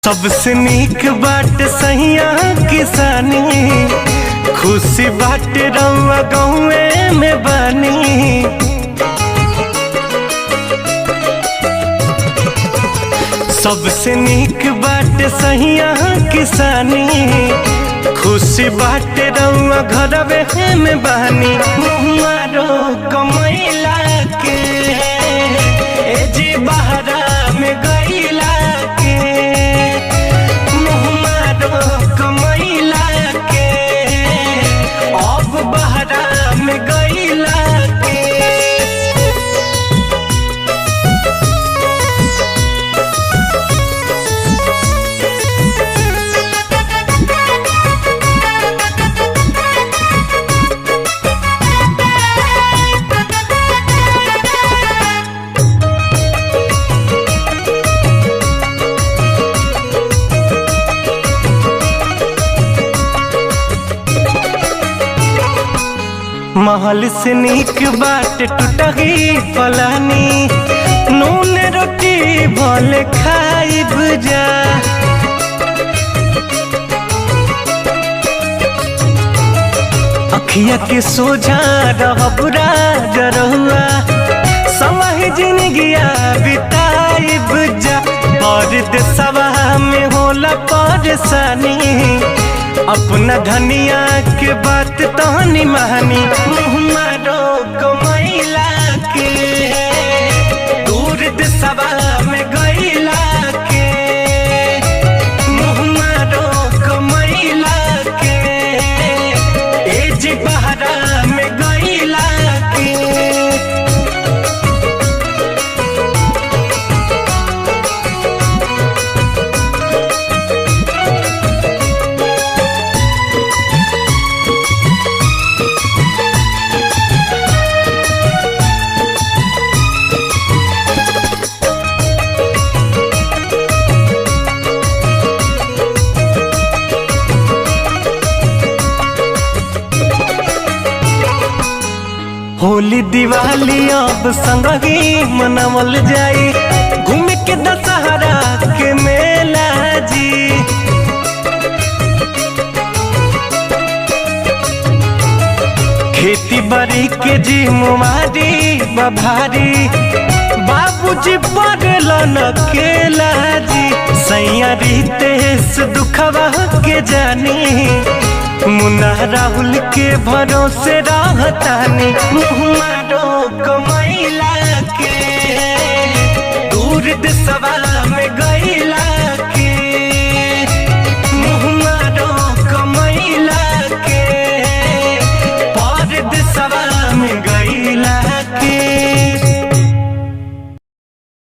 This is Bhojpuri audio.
सबसे नीक बाट सहिया किसानी, खुशी बाट रउआ गौए में बानी। सबसे नीक बाट सहिया किसानी, खुशी बाट रउआ घरवे में बानी। मुहारो कमैला के ए जी बहरा में गईला के, मुहारो कमैला के अब बहरा में गईला के। महल से नीक बाट टूटही पलानी, नून रोटी भले खाइब जा। अखिया के सोझा रहब राजरहुआ, समय जिंदगिया बिताइब जा। परदेसवा में होला परेशानी, अपना धनिया के बात तहनी महानी। मुहारो कमैला के दूर देशवा में गईला के, मुहारो कमैला के ए जी बहरा में गईला के। होली दिवाली अब संगही मनावल जाई, घूम के दशहरा के मेला जी। खेती बाड़ी के जी मुमारी बभारी, बाबूजी पड़लन अकेला जी। सैया रितेश दुखवा के जानी, मुन्ना राहुल के भरोसे रहतानी। मुहारो कमैला के दूर देशवा